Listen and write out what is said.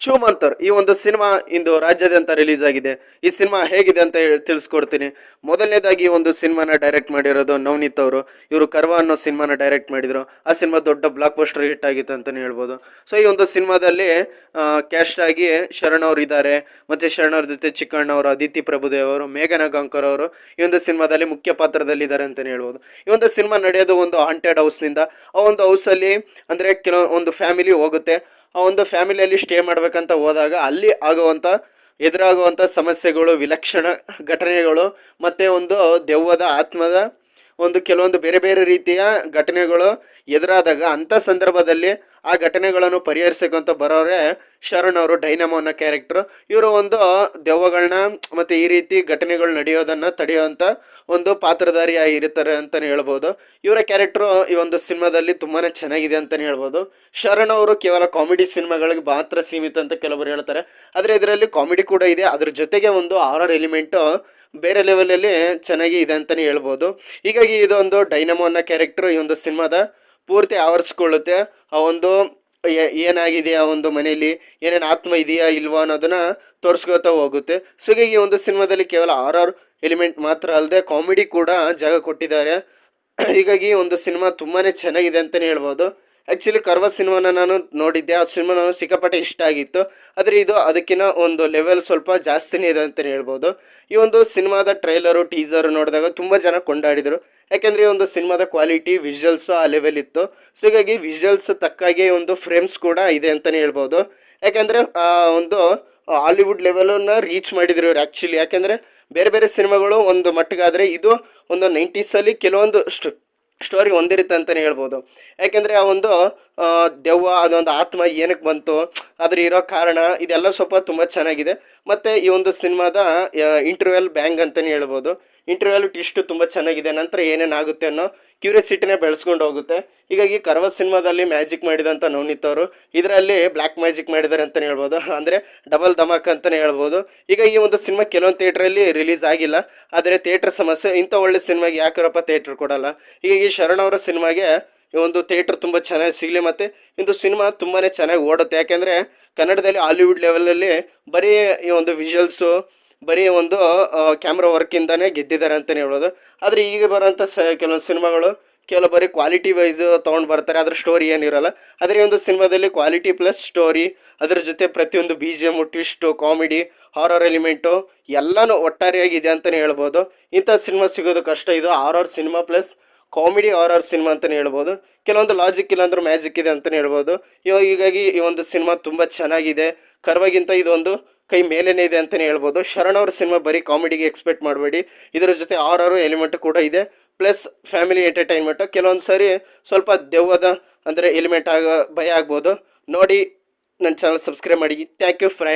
ಚೂಮಂತರ್ ಈ ಒಂದು ಸಿನಿಮಾ ಇಂದು ರಾಜ್ಯಾದ್ಯಂತ ರಿಲೀಸ್ ಆಗಿದೆ. ಈ ಸಿನಿಮಾ ಹೇಗಿದೆ ಅಂತ ತಿಳಿಸ್ಕೊಡ್ತೀನಿ. ಮೊದಲನೇದಾಗಿ ಈ ಒಂದು ಸಿನಿಮಾನ ಡೈರೆಕ್ಟ್ ಮಾಡಿರೋದು ನವನೀತ್ ಅವರು. ಇವರು ಕರ್ವ ಅನ್ನೋ ಸಿನಿಮಾನ ಡೈರೆಕ್ಟ್ ಮಾಡಿದ್ರು. ಆ ಸಿನಿಮಾ ದೊಡ್ಡ ಬ್ಲಾಕ್ ಬಸ್ಟರ್ ಹಿಟ್ ಆಗಿತ್ತು ಅಂತಾನೆ ಹೇಳ್ಬೋದು. ಸೊ ಈ ಒಂದು ಸಿನಿಮಾದಲ್ಲಿ ಕ್ಯಾಸ್ಟ್ ಆಗಿ ಶರಣ್ ಅವ್ರು ಇದ್ದಾರೆ. ಮತ್ತೆ ಶರಣ್ ಅವ್ರ ಜೊತೆ ಚಿಕ್ಕಣ್ಣ ಅವರು, ಅದಿತಿ ಪ್ರಭುದೇವ್ ಅವರು, ಮೇಘನಾ ಗಾಂಕರ್ ಅವರು ಈ ಒಂದು ಸಿನಿಮಾದಲ್ಲಿ ಮುಖ್ಯ ಪಾತ್ರದಲ್ಲಿ ಇದ್ದಾರೆ ಅಂತಾನೆ ಹೇಳ್ಬೋದು. ಈ ಒಂದು ಸಿನಿಮಾ ನಡೆಯೋದು ಒಂದು ಹಾಂಟೆಡ್ ಹೌಸ್ ನಿಂದ. ಆ ಒಂದು ಹೌಸ್ ಅಲ್ಲಿ ಅಂದ್ರೆ ಒಂದು ಫ್ಯಾಮಿಲಿ ಹೋಗುತ್ತೆ. ಆ ಒಂದು ಫ್ಯಾಮಿಲಿಯಲ್ಲಿ ಸ್ಟೇ ಮಾಡ್ಬೇಕಂತ ಹೋದಾಗ ಅಲ್ಲಿ ಆಗುವಂತ ಎದುರಾಗುವಂತ ಸಮಸ್ಯೆಗಳು, ವಿಲಕ್ಷಣ ಘಟನೆಗಳು, ಮತ್ತೆ ಒಂದು ದೆವ್ವದ ಆತ್ಮದ ಒಂದು ಕೆಲವೊಂದು ಬೇರೆ ಬೇರೆ ರೀತಿಯ ಘಟನೆಗಳು ಎದುರಾದಾಗ ಅಂತ ಸಂದರ್ಭದಲ್ಲಿ ಆ ಘಟನೆಗಳನ್ನು ಪರಿಹರಿಸಕ್ಕಂತ ಬರೋರೆ ಶರಣ್ ಅವರು, ಡೈನಮೋ ಅನ್ನೋ ಕ್ಯಾರೆಕ್ಟರ್. ಇವರು ಒಂದು ದೆವ್ವಗಳನ್ನ ಮತ್ತೆ ಈ ರೀತಿ ಘಟನೆಗಳು ನಡೆಯೋದನ್ನ ತಡೆಯುವಂತ ಒಂದು ಪಾತ್ರಧಾರಿ ಇರ್ತಾರೆ ಅಂತಾನೆ ಹೇಳ್ಬೋದು. ಇವರ ಕ್ಯಾರೆಕ್ಟರ್ ಈ ಒಂದು ಸಿನಿಮಾದಲ್ಲಿ ತುಂಬಾನೇ ಚೆನ್ನಾಗಿದೆ ಅಂತಾನೆ ಹೇಳ್ಬೋದು. ಶರಣ್ ಅವರು ಕೇವಲ ಕಾಮಿಡಿ ಸಿನಿಮಾಗಳಿಗೆ ಮಾತ್ರ ಸೀಮಿತ ಅಂತ ಕೆಲವರು ಹೇಳ್ತಾರೆ, ಆದ್ರೆ ಇದರಲ್ಲಿ ಕಾಮಿಡಿ ಕೂಡ ಇದೆ. ಅದ್ರ ಜೊತೆಗೆ ಒಂದು ಹಾರರ್ ಎಲಿಮೆಂಟ್ ಬೇರೆ ಲೆವೆಲ್ ಅಲ್ಲಿ ಚೆನ್ನಾಗಿ ಇದೆ ಅಂತಾನೆ ಹೇಳ್ಬೋದು. ಹೀಗಾಗಿ ಇದೊಂದು ಡೈನಮೋ ಅನ್ನೋ ಕ್ಯಾರೆಕ್ಟರ್ ಈ ಒಂದು ಸಿನಿಮಾದ ಪೂರ್ತಿ ಆವರಿಸ್ಕೊಳ್ಳುತ್ತೆ. ಆ ಒಂದು ಏನಾಗಿದೆ ಆ ಒಂದು ಮನೆಯಲ್ಲಿ, ಏನೇನು ಆತ್ಮ ಇದೆಯಾ ಇಲ್ವಾ ಅನ್ನೋದನ್ನ ತೋರಿಸ್ಕೊತಾ ಹೋಗುತ್ತೆ. ಸೊ ಹೀಗಾಗಿ ಈ ಒಂದು ಸಿನಿಮಾದಲ್ಲಿ ಕೇವಲ ಹಾರರ್ ಎಲಿಮೆಂಟ್ ಮಾತ್ರ ಅಲ್ಲದೆ ಕಾಮಿಡಿ ಕೂಡ ಜಾಗ ಕೊಟ್ಟಿದ್ದಾರೆ. ಹೀಗಾಗಿ ಒಂದು ಸಿನಿಮಾ ತುಂಬಾನೇ ಚೆನ್ನಾಗಿದೆ ಅಂತಾನೆ ಹೇಳ್ಬೋದು. ಆಕ್ಚುಲಿ ಕರ್ವ ಸಿನಿಮಾನ ನಾನು ನೋಡಿದ್ದೆ. ಆ ಸಿನಿಮಾ ನಾನು ಸಿಕ್ಕಾಪಟ್ಟೆ ಇಷ್ಟ ಆಗಿತ್ತು. ಆದರೆ ಇದು ಅದಕ್ಕಿಂತ ಒಂದು ಲೆವೆಲ್ ಸ್ವಲ್ಪ ಜಾಸ್ತಿನೇ ಇದೆ ಅಂತಲೇ ಹೇಳ್ಬೋದು. ಈ ಒಂದು ಸಿನಿಮಾದ ಟ್ರೈಲರು, ಟೀಸರ್ ನೋಡಿದಾಗ ತುಂಬ ಜನ ಕೊಂಡಾಡಿದರು. ಯಾಕೆಂದರೆ ಈ ಒಂದು ಸಿನಿಮಾದ ಕ್ವಾಲಿಟಿ, ವಿಜುವಲ್ಸ್ ಆ ಲೆವೆಲ್ ಇತ್ತು. ಸೊ ಹೀಗಾಗಿ ವಿಜುವಲ್ಸ್ ತಕ್ಕಾಗೆ ಒಂದು ಫ್ರೇಮ್ಸ್ ಕೂಡ ಇದೆ ಅಂತಲೇ ಹೇಳ್ಬೋದು. ಯಾಕೆಂದರೆ ಒಂದು ಹಾಲಿವುಡ್ ಲೆವೆಲನ್ನು ರೀಚ್ ಮಾಡಿದ್ರು ಇವ್ರು ಆ್ಯಕ್ಚುಲಿ. ಯಾಕೆಂದರೆ ಬೇರೆ ಬೇರೆ ಸಿನಿಮಾಗಳು ಒಂದು ಮಟ್ಟಿಗಾದರೆ ಇದು ಒಂದು 90ಸಲ್ಲಿ ಕೆಲವೊಂದು ಸ್ಟೋರಿ ಹೊಂದಿರುತ್ತೆ ಅಂತಲೇ ಹೇಳ್ಬೋದು. ಯಾಕೆಂದರೆ ಆ ಒಂದು ದೆವ್ವ, ಅದೊಂದು ಆತ್ಮ ಏನಕ್ಕೆ ಬಂತು, ಅದ್ರ ಇರೋ ಕಾರಣ, ಇದೆಲ್ಲ ಸ್ವಲ್ಪ ತುಂಬ ಚೆನ್ನಾಗಿದೆ. ಮತ್ತು ಈ ಒಂದು ಸಿನಿಮಾದ ಇಂಟರ್ವೆಲ್ ಬ್ಯಾಂಗ್ ಅಂತಲೇ ಹೇಳ್ಬೋದು. ಇಂಟರ್ವೆಲ್ ಟ್ವಿಸ್ಟು ತುಂಬ ಚೆನ್ನಾಗಿದೆ. ನಂತರ ಏನೇನಾಗುತ್ತೆ ಅನ್ನೋ ಕ್ಯೂರಿಯಾಸಿಟಿನೇ ಬೆಳೆಸ್ಕೊಂಡು ಹೋಗುತ್ತೆ. ಹೀಗಾಗಿ ಕರ್ವ ಸಿನಿಮಾದಲ್ಲಿ ಮ್ಯಾಜಿಕ್ ಮಾಡಿದಂಥ ನವನೀತ್ ಅವರು ಇದರಲ್ಲಿ ಬ್ಲ್ಯಾಕ್ ಮ್ಯಾಜಿಕ್ ಮಾಡಿದ್ದಾರೆ ಅಂತಲೇ ಹೇಳ್ಬೋದು. ಅಂದರೆ ಡಬಲ್ ಧಮಾಕ್ ಅಂತಲೇ ಹೇಳ್ಬೋದು. ಈಗ ಈ ಒಂದು ಸಿನಿಮಾ ಕೆಲವೊಂದು ಥಿಯೇಟ್ರಲ್ಲಿ ರಿಲೀಸ್ ಆಗಿಲ್ಲ, ಆದರೆ ಥಿಯೇಟ್ರ್ ಸಮಸ್ಯೆ. ಇಂಥ ಒಳ್ಳೆ ಸಿನಿಮಾಗೆ ಯಾಕರಪ್ಪ ಥಿಯೇಟ್ರ್ ಕೊಡಲ್ಲ. ಹೀಗಾಗಿ ಶರಣ್ ಅವರ ಸಿನಿಮಾಗೆ ಈ ಒಂದು ಥಿಯೇಟ್ರ್ ತುಂಬ ಚೆನ್ನಾಗಿ ಸಿಗಲಿ. ಮತ್ತು ಇದು ಸಿನಿಮಾ ತುಂಬಾ ಚೆನ್ನಾಗಿ ಓಡುತ್ತೆ. ಯಾಕೆಂದರೆ ಕನ್ನಡದಲ್ಲಿ ಹಾಲಿವುಡ್ ಲೆವೆಲಲ್ಲಿ ಬರೀ ಈ ಒಂದು ವಿಜುವಲ್ಸು, ಬರೀ ಒಂದು ಕ್ಯಾಮ್ರಾ ವರ್ಕಿಂದನೇ ಗೆದ್ದಿದ್ದಾರೆ ಅಂತಲೇ ಹೇಳ್ಬೋದು. ಆದರೆ ಈಗ ಬರೋಂಥ ಕೆಲವೊಂದು ಸಿನಿಮಾಗಳು ಕೇವಲ ಬರೀ ಕ್ವಾಲಿಟಿ ವೈಸ್ ತೊಗೊಂಡು ಬರ್ತಾರೆ, ಅದ್ರ ಸ್ಟೋರಿ ಏನಿರಲ್ಲ. ಆದರೆ ಈ ಒಂದು ಸಿನಿಮಾದಲ್ಲಿ ಕ್ವಾಲಿಟಿ ಪ್ಲಸ್ ಸ್ಟೋರಿ, ಅದರ ಜೊತೆ ಪ್ರತಿಯೊಂದು B G M, twist, comedy, horror element ಎಲ್ಲನೂ ಒಟ್ಟಾರೆಯಾಗಿದೆ ಅಂತಲೇ ಹೇಳ್ಬೋದು. ಇಂಥ ಸಿನಿಮಾ ಸಿಗೋದು ಕಷ್ಟ. ಇದು horror cinema plus comedy horror cinema ಅಂತಲೇ ಹೇಳ್ಬೋದು. ಕೆಲವೊಂದು ಲಾಜಿಕ್ ಇಲ್ಲ ಅಂದ್ರೆ ಮ್ಯಾಜಿಕ್ ಇದೆ ಅಂತಲೇ ಹೇಳ್ಬೋದು. ಹೀಗಾಗಿ ಈ ಒಂದು ಸಿನಿಮಾ ತುಂಬ ಚೆನ್ನಾಗಿದೆ. ಕರ್ವಾಗಿಂತ ಇದೊಂದು ಕೈ ಮೇಲೇನೆ ಇದೆ ಅಂತಲೇ ಹೇಳ್ಬೋದು. ಶರಣ್ ಅವ್ರ ಸಿನಿಮಾ ಬರೀ ಕಾಮಿಡಿಗೆ ಎಕ್ಸ್ಪೆಕ್ಟ್ ಮಾಡಬೇಡಿ, ಇದರ ಜೊತೆ ಹಾರರ್ ಎಲಿಮೆಂಟ್ ಕೂಡ ಇದೆ. Plus family entertainment. ಕೆಲವೊಂದು ಸಾರಿ ಸ್ವಲ್ಪ ದೆವ್ವದ ಅಂದರೆ ಎಲಿಮೆಂಟ್ ಭಯ ಆಗ್ಬೋದು. ನೋಡಿ, ನನ್ನ ಚಾನಲ್ ಸಬ್ಸ್ಕ್ರೈಬ್ ಮಾಡಿ. Thank you friend.